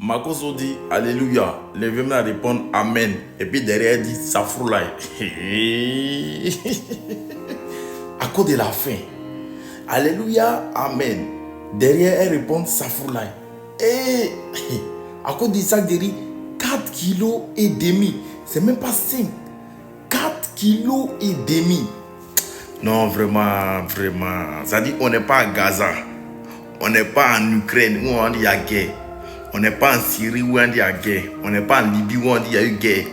Makoso dit Alléluia. Les veulent répondre Amen. Et puis derrière dit Safroulaye. À cause de la faim. Alléluia, Amen. Derrière elle répond Safroulaye. Et à cause du sac de riz, 4 kilos et demi. C'est même pas 5. 4 kilos et demi. Non, vraiment. Ça dit, on n'est pas à Gaza. On n'est pas en Ukraine où on dit il y a guerre. On n'est pas en Syrie où on dit il y a guerre. On n'est pas en Libye où on dit il y a eu guerre.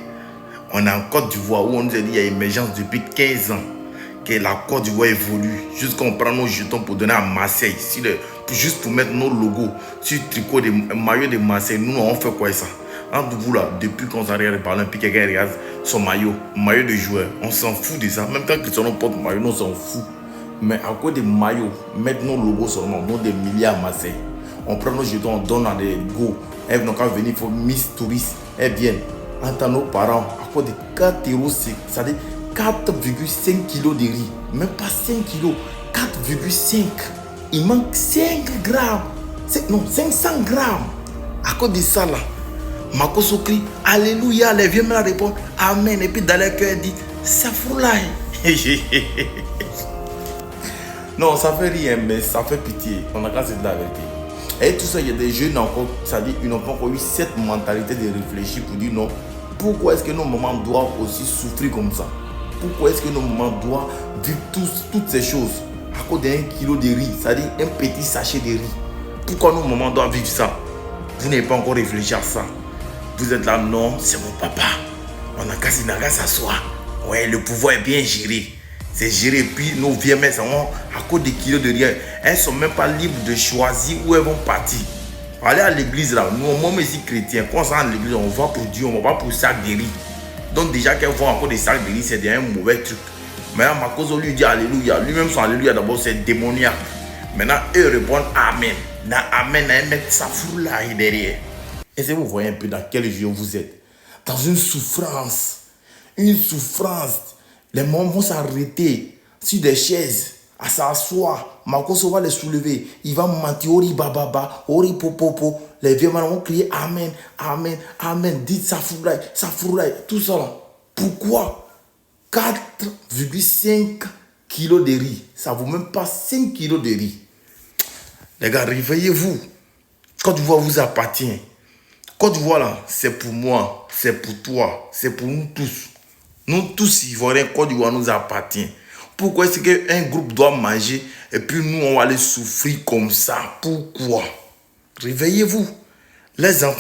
On est en Côte d'Ivoire où on nous a dit il y a émergence depuis 15 ans. Que la Côte d'Ivoire évolue. Jusqu'on prend nos jetons pour donner à Marseille. Juste pour mettre nos logos sur le tricot de maillot de Marseille. Nous, on fait quoi ça? Entre vous là, depuis qu'on s'arrête de parler, puis quelqu'un regarde son maillot de joueur, on s'en fout de ça. Même quand Cristiano porte maillot, on s'en fout. Mais à cause des maillots, mettre nos logos seulement, nos des milliards à Marseille. On prend nos jetons, on donne à des go. Elles n'ont qu'à venir, il faut Miss Touriste. Elles viennent. Entre nos parents, à cause de 4 euros, c'est-à-dire 4,5 kilos de riz. Même pas 5 kilos, 4,5. Il manque 5 grammes. Non, 500 grammes. À cause de ça là. Makoso crie Alléluia, les vieux me la répondent Amen. Et puis dans leur cœur, elle dit Safroulaye. Non, ça fait rien, mais ça fait pitié. On a qu'à se dire la vérité. Et tout ça, il y a des jeunes encore, ça dit, ils n'ont pas encore eu cette mentalité de réfléchir pour dire non. Pourquoi est-ce que nos mamans doivent aussi souffrir comme ça? Pourquoi est-ce que nos mamans doivent vivre toutes ces choses à cause d'un kilo de riz, c'est-à-dire un petit sachet de riz? Pourquoi nos mamans doivent vivre ça? Vous n'avez pas encore réfléchi à ça. Vous êtes là, non, c'est mon papa. On a qu'à s'asseoir. Ouais, le pouvoir est bien géré. C'est géré. Puis nos vieilles mères, à cause des kilos de riz, elles ne sont même pas libres de choisir où elles vont partir. Allez à l'église là. Nous, même ici chrétiens, quand on s'en à l'église, on va pour Dieu, on ne va pas pour sac de riz. Donc déjà qu'elles vont encore des sacs de riz, c'est un mauvais truc. Maintenant, Makoso lui dit Alléluia. Lui-même son Alléluia d'abord, c'est démoniaque. Maintenant, eux répondent Amen. Dans Amen, ils mettent sa foule là derrière. Est-ce que vous voyez un peu dans quel jeu vous êtes? Dans une souffrance. Une souffrance. Les mamans vont s'arrêter sur des chaises, à s'asseoir. Makoso va les soulever. Il va mentir. Ori bababa, ori popopo. Les vieux mamans vont crier Amen, Amen, Amen. Dites Safroulaye, tout ça là. Pourquoi 4,5 kilos de riz. Ça ne vaut même pas 5 kilos de riz. Les gars, réveillez-vous. Côte d'Ivoire vous appartient. Côte d'Ivoire là, c'est pour moi, c'est pour toi, c'est pour nous tous. Nous tous Ivoiriens, Côte d'Ivoire nous appartient. Pourquoi est-ce qu'un groupe doit manger et puis nous on va aller souffrir comme ça? Pourquoi? Réveillez-vous. Les enfants.